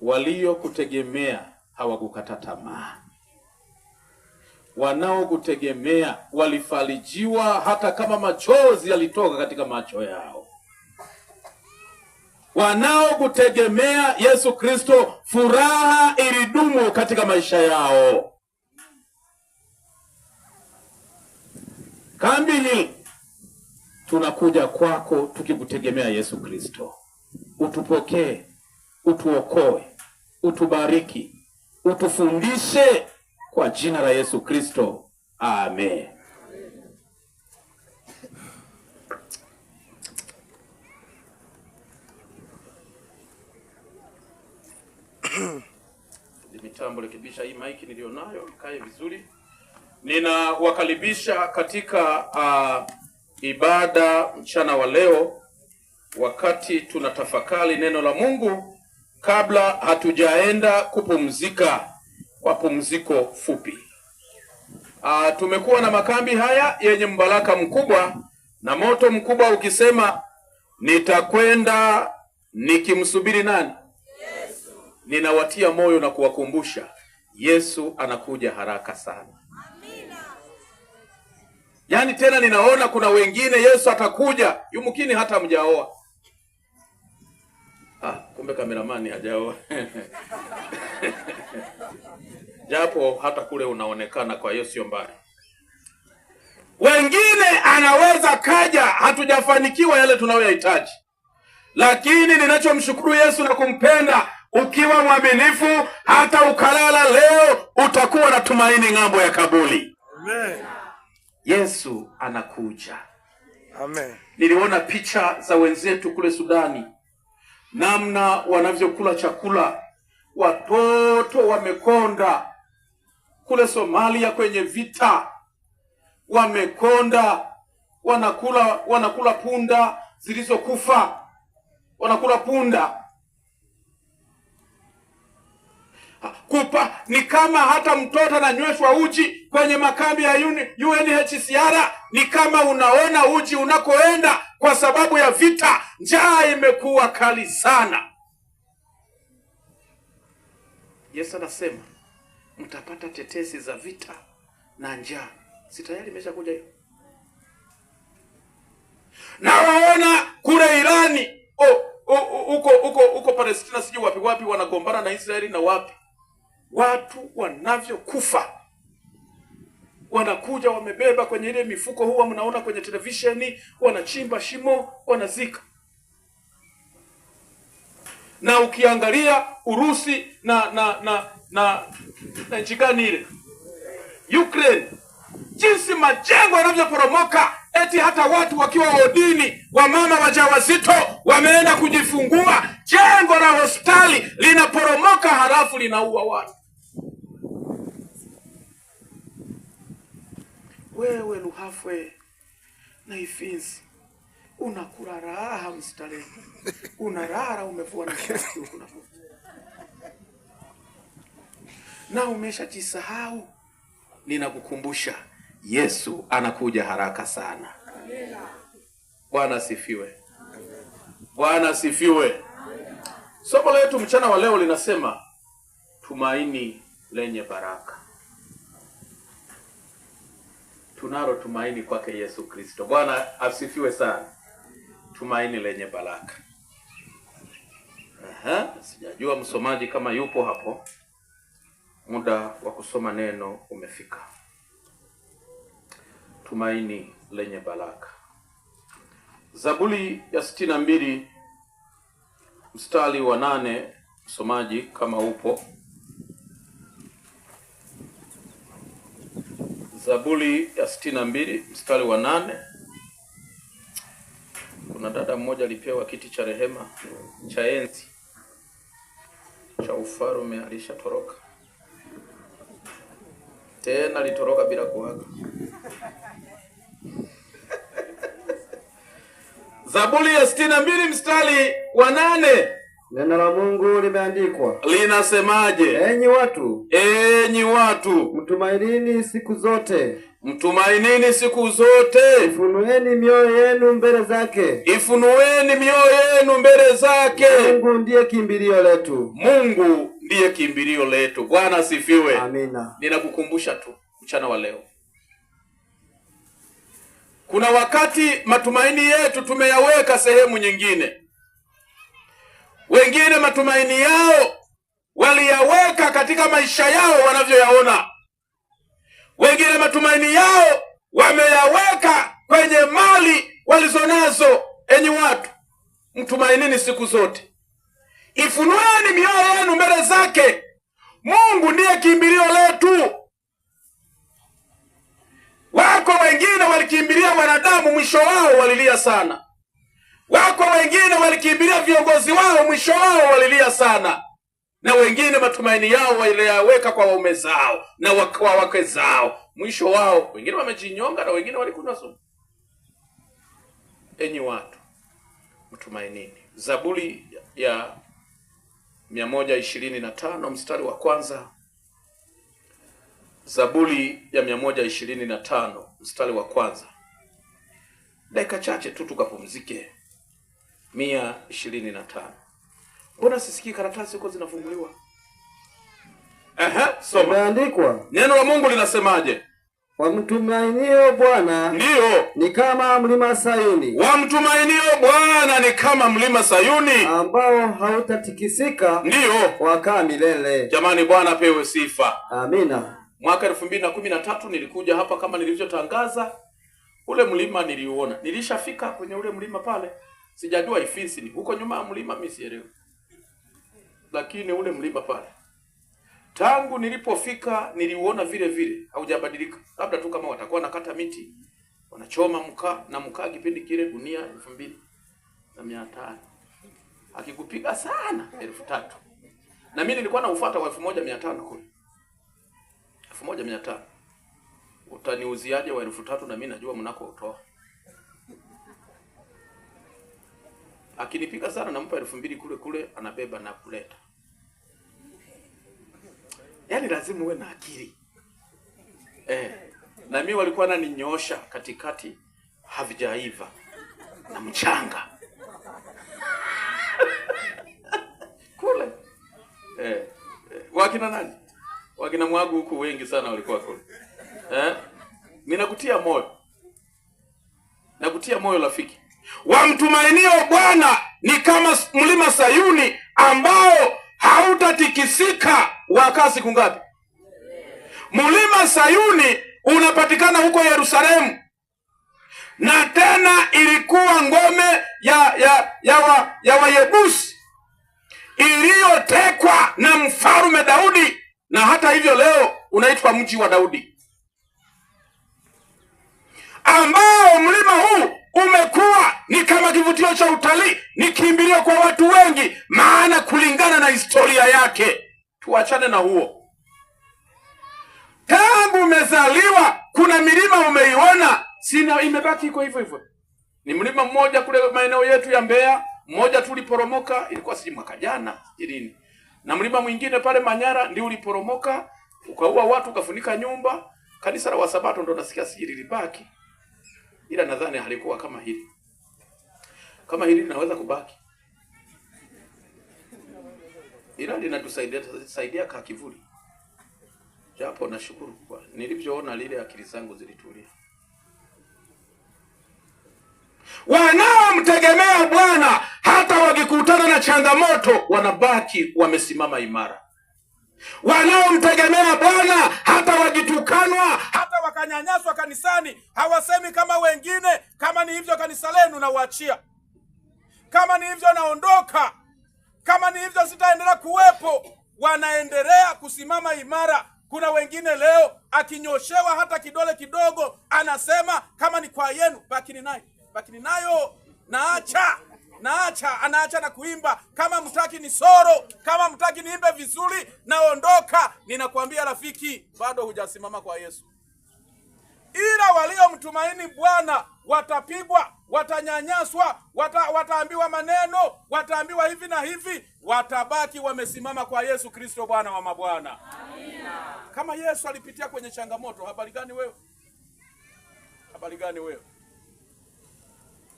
waliokutegemea hawakukata tamaa. Wanaokutegemea walifarijiwa hata kama machozi yalitoka katika macho yao. Wanaokutegemea Yesu Kristo, furaha ilidumu katika maisha yao. Kambi hili tunakuja kwako tukikutegemea Yesu Kristo. Utupokee, utuokoe, utubariki, utufundishe kwa jina la Yesu Kristo. Amen. Mitambo rekebisha hii maiki nilionayo ikae vizuri. Ninawakaribisha katika ibada mchana wa leo, wakati tunatafakari neno la Mungu kabla hatujaenda kupumzika kwa pumziko fupi. Tumekuwa na makambi haya yenye mbaraka mkubwa na moto mkubwa ukisema, nitakwenda nikimsubiri nani? Yesu. Ninawatia moyo na kuwakumbusha, Yesu anakuja haraka sana. Amina. Yaani tena ninaona kuna wengine Yesu atakuja, yumkini hata mjaoa. Kumbe kameramani hajaoa. Japo hata kule unaonekana, kwa hiyo sio mbaya. Wengine anaweza kaja, hatujafanikiwa yale tunayoyahitaji. Lakini ninachomshukuru Yesu na kumpenda, ukiwa mwaminifu hata ukalala leo, utakuwa na tumaini ng'ambo ya kaburi. Amen. Yesu anakuja. Amen. Niliona picha za wenzetu kule Sudani, namna wanavyokula chakula. Watoto wamekonda. Kule Somalia kwenye vita wamekonda, wanakula punda zilizokufa, wanakula punda. Ni kama hata mtoto ananyweshwa uji kwenye makambi ya UNHCR, ni kama unaona uji unakoenda kwa sababu ya vita. Njaa imekuwa kali sana. Yesu anasema mtapata tetesi za vita na njaa. Si tayari imeshakuja hiyo? Na waona kule Irani, uko Palestina, sijui wapi wanagombana na Israeli na wapi. Watu wanavyokufa. Wanakuja wamebeba kwenye ile mifuko, huwa mnaona kwenye televisheni, wanachimba shimo, wanazika. Na ukiangalia Urusi na nchi gani ile, Ukraine, jinsi majengo yanavyoporomoka, eti hata watu wakiwa wodini, wamama wajawazito wameenda kujifungua, jengo la hospitali linaporomoka, halafu linaua watu. Wewe Luhafwe na Ifinzi, unakula raha mstarehe. Unarara umevua na shati huko na umeshajisahau. Ninakukumbusha, Yesu anakuja haraka sana. Bwana asifiwe. Bwana asifiwe. Somo letu mchana wa leo linasema tumaini lenye baraka. Tunalo tumaini kwake Yesu Kristo. Bwana asifiwe sana. Tumaini lenye baraka. Sijajua msomaji kama yupo hapo. Muda wa kusoma neno umefika. Tumaini lenye baraka. Zaburi ya 62 mstari wa 8, msomaji kama upo. Zaburi ya 62 mstari wa 8. Kuna dada mmoja alipewa kiti cha rehema cha enzi cha ufalme, alishatoroka. Tena alitoroka bila kuaga. Zaburi ya 62 mstari wa 8. Neno la Mungu limeandikwa. Linasemaje? Enyi watu, mtumainini siku zote. Mtumainini siku zote. Ifunueni mioyo yenu mbele zake. Ifunueni mioyo yenu mbele zake. Mungu ndiye kimbilio letu. Mungu ndiye kimbilio letu. Bwana asifiwe. Amina. Ninakukumbusha tu mchana wa leo, kuna wakati matumaini yetu tumeyaweka sehemu nyingine. Wengine matumaini yao waliyaweka katika maisha yao wanavyoyaona. Wengine matumaini yao wameyaweka kwenye mali walizonazo. Enyi watu, mtumainini siku zote. Ifunueni mioyo yenu mbele zake. Mungu ndiye kimbilio letu. Wako wengine walikimbilia wanadamu, mwisho wao walilia sana. Wako wengine walikimbilia viongozi wao, mwisho wao walilia sana. Na wengine matumaini yao waliyaweka kwa waume zao na kwa wake zao, mwisho wao wengine wamejinyonga na wengine walikunywa sumu. Enyi watu, mtumainini. Zaburi ya 125 mstari wa kwanza. Zaburi ya 125 mstari wa kwanza. Dakika chache tu tukapumzike. 125. Mbona sisikii karatasi huko zinafunguliwa? Soma. Imeandikwa. Neno la Mungu linasemaje? Wamtumainio Bwana ndiyo ni kama mlima Sayuni. Wamtumainio Bwana ni kama mlima Sayuni ambao hautatikisika, ndiyo wakaa milele. Jamani, Bwana pewe sifa. Amina. Mwaka 2013 nilikuja hapa kama nilivyotangaza. Ule mlima niliuona. Nilishafika kwenye ule mlima pale. Sijajua Ifisi ni huko nyuma ya mlima, mimi sielewi. Lakini ule mlima pale, tangu nilipofika niliuona vile vile, haujabadilika. Labda tu kama watakuwa nakata miti, wanachoma mkaa, na mkaa kipindi kile gunia 2500. Akikupiga sana 3000. Na mimi nilikuwa naufuata wa 1500 kule. 1500. Utaniuziaje wa 3000 na mimi najua mnako utoa. Akinipiga sana nampa 2000 kule kule, anabeba na kuleta. Yaani lazima uwe na akili. Na mimi walikuwa wananinyosha katikati, havijaiva na mchanga. Kule. Wakina nani? Wakina Mwagu huku wengi sana walikuwa kule. Ninakutia moyo. Nakutia moyo rafiki. Wamtumainio Bwana ni kama mlima Sayuni ambao hautatikisika. Wakaa siku ngapi? Mlima Sayuni unapatikana huko Yerusalemu. Na tena ilikuwa ngome ya Wayebusi iliyotekwa na mfalme Daudi, na hata hivyo leo unaitwa mji wa Daudi. Ambao mlima huu umekuwa ni kama kivutio cha utalii, ni kimbilio kwa watu wengi, maana kulingana na historia yake. Tuachane na huo. Tangu umezaliwa kuna milima umeiona, sina imebaki iko hivyo hivyo. Ni mlima mmoja kule maeneo yetu ya Mbeya, mmoja tu uliporomoka, ilikuwa si mwaka jana 20. Na mlima mwingine pale Manyara ndio uliporomoka, ukaua watu, ukafunika nyumba. Kanisa la Wasabato ndo nasikia siri libaki. Ila nadhani halikuwa kama hili. Kama hili linaweza kubaki. Ila linatusaidia kwa kivuli. Japo nashukuru kwa nilivyoona lile, akili zangu zilitulia. Wanaomtegemea Bwana hata wakikutana na changamoto wanabaki wamesimama imara. Wanaomtegemea Bwana hata wakitukanwa, hata wakanyanyaswa kanisani, hawasemi kama wengine, kama ni hivyo kanisa lenu na uachia, kama ni hivyo naondoka, kama ni hivyo sitaendelea kuwepo. Wanaendelea kusimama imara. Kuna wengine leo akinyoshewa hata kidole kidogo anasema kama ni kwa yenu bakini nayo, naacha, anaacha na kuimba. Kama mtaki ni soro, kama mtaki niimbe vizuri, naondoka. Ninakwambia rafiki, bado hujasimama kwa Yesu. Ila waliomtumaini Bwana watapigwa, watanyanyaswa, wataambiwa maneno, wataambiwa hivi na hivi, watabaki wamesimama kwa Yesu Kristo Bwana wa mabwana. Amina. Kama Yesu alipitia kwenye changamoto, habari gani wewe? Habari gani wewe?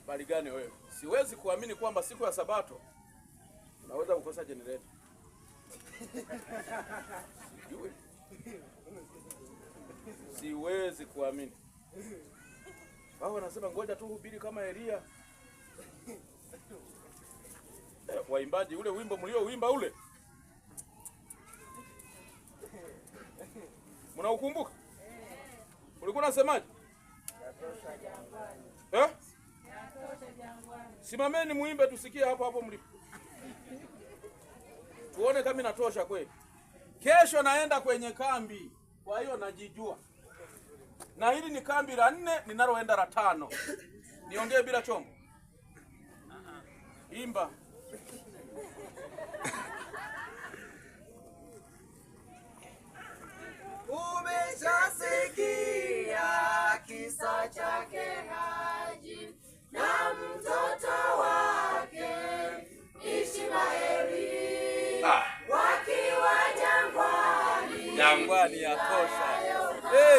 Habari gani wewe? Siwezi kuamini kwamba siku ya Sabato unaweza kukosa generator. Siwezi kuamini. Wao wanasema ngoja tu hubiri kama Elia. Waimbaji ule wimbo mlioimba ule, mnaukumbuka? Ulikuwa unasemaje? Simameni muimbe tusikie hapo hapo mlipo. Tuone kama inatosha kweli. Kesho naenda kwenye kambi, kwa hiyo najijua. Na hili ni kambi la 4 ninaloenda la 5. Niongee bila chombo. Imba. Umeshasikia kisa chake Haji na mtoto wake Ishmaeli wakiwa jangwani. Jangwani yatosha.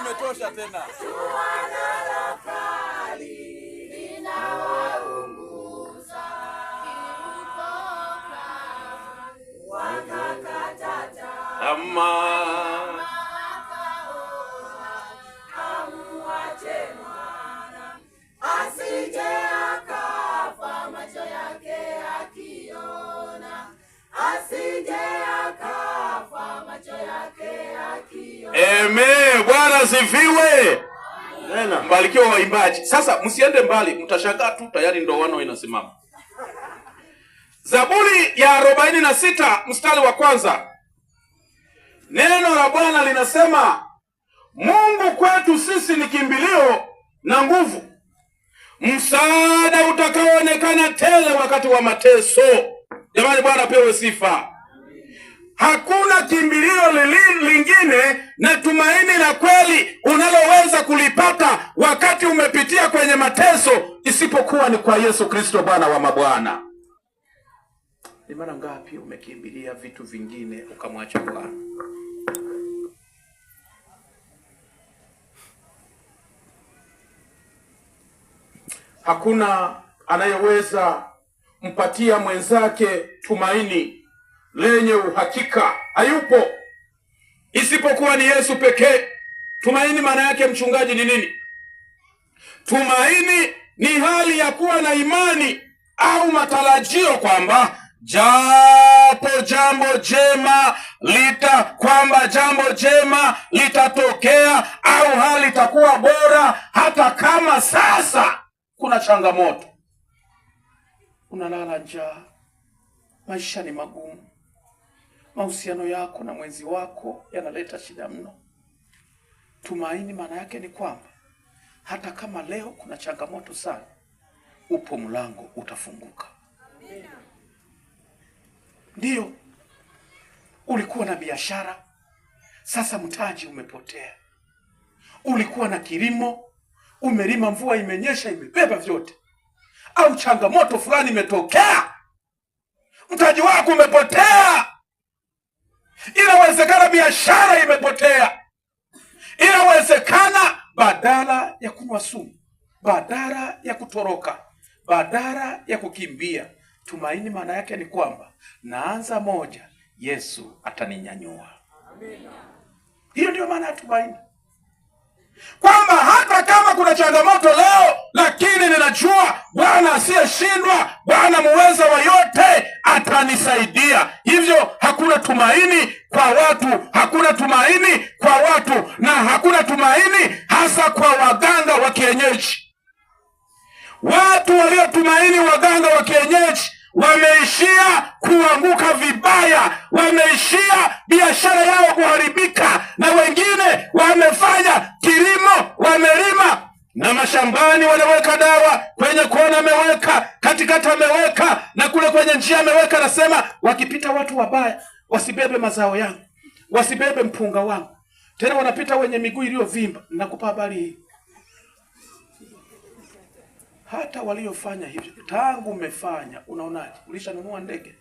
Imetosha tena. Suala kali linawaunguza wakakata tamaa. Amen. Bwana sifiwe. Amen. Mbarikiwa waimbaji. Sasa msiende mbali, mtashangaa tu tayari ndoano inasimama. Zaburi ya 46 mstari wa 1. Neno la Bwana linasema, Mungu kwetu sisi ni kimbilio na nguvu, msaada utakaoonekana tele wakati wa mateso. Jamani, Bwana apewe sifa. Hakuna kimbilio lingine na tumaini la kweli unaloweza kulipata wakati umepitia kwenye mateso isipokuwa ni kwa Yesu Kristo Bwana wa mabwana. Ni mara ngapi umekimbilia vitu vingine ukamwacha Bwana? Hakuna anayeweza mpatia mwenzake tumaini lenye uhakika, hayupo, isipokuwa ni Yesu pekee. Tumaini maana yake, mchungaji, ni nini? Tumaini ni hali ya kuwa na imani au matarajio kwamba jambo jema litatokea au hali itakuwa bora hata kama sasa kuna changamoto. Unalala njaa, maisha ni magumu, mahusiano yako na mwenzi wako yanaleta shida mno. Tumaini maana yake ni kwamba hata kama leo kuna changamoto sana, upo mlango utafunguka. Ndiyo, ulikuwa na biashara, sasa mtaji umepotea. Ulikuwa na kilimo, umelima, mvua imenyesha imebeba vyote, au changamoto fulani imetokea, mtaji wako umepotea. Inawezekana biashara imepotea. Inawezekana badala ya kunywa sumu, badala ya kutoroka, badala ya kukimbia, tumaini maana yake ni kwamba naanza moja, Yesu ataninyanyua. Amina. Hiyo ndio maana ya tumaini, kwamba hata kama kuna changamoto leo, lakini ninajua Bwana asiyeshindwa, Bwana muweza wa yote atanisaidia. Hivyo hakuna tumaini kwa watu, hakuna tumaini kwa watu, na hakuna tumaini hasa kwa waganga wa kienyeji. Watu waliotumaini waganga wa kienyeji wameishia kuanguka vibaya, wameishia biashara yao kuharibika, na wengine wamefanya kilimo, wamelima na mashambani wanaweka dawa, kwenye kona ameweka, katikati ameweka, na kule kwenye njia ameweka. Nasema wakipita watu wabaya wasibebe mazao yangu, wasibebe mpunga wangu. Tena wanapita wenye miguu iliyovimba. Nakupa habari hii, hata waliofanya hivyo, tangu umefanya, unaonaje? Ulishanunua ndege?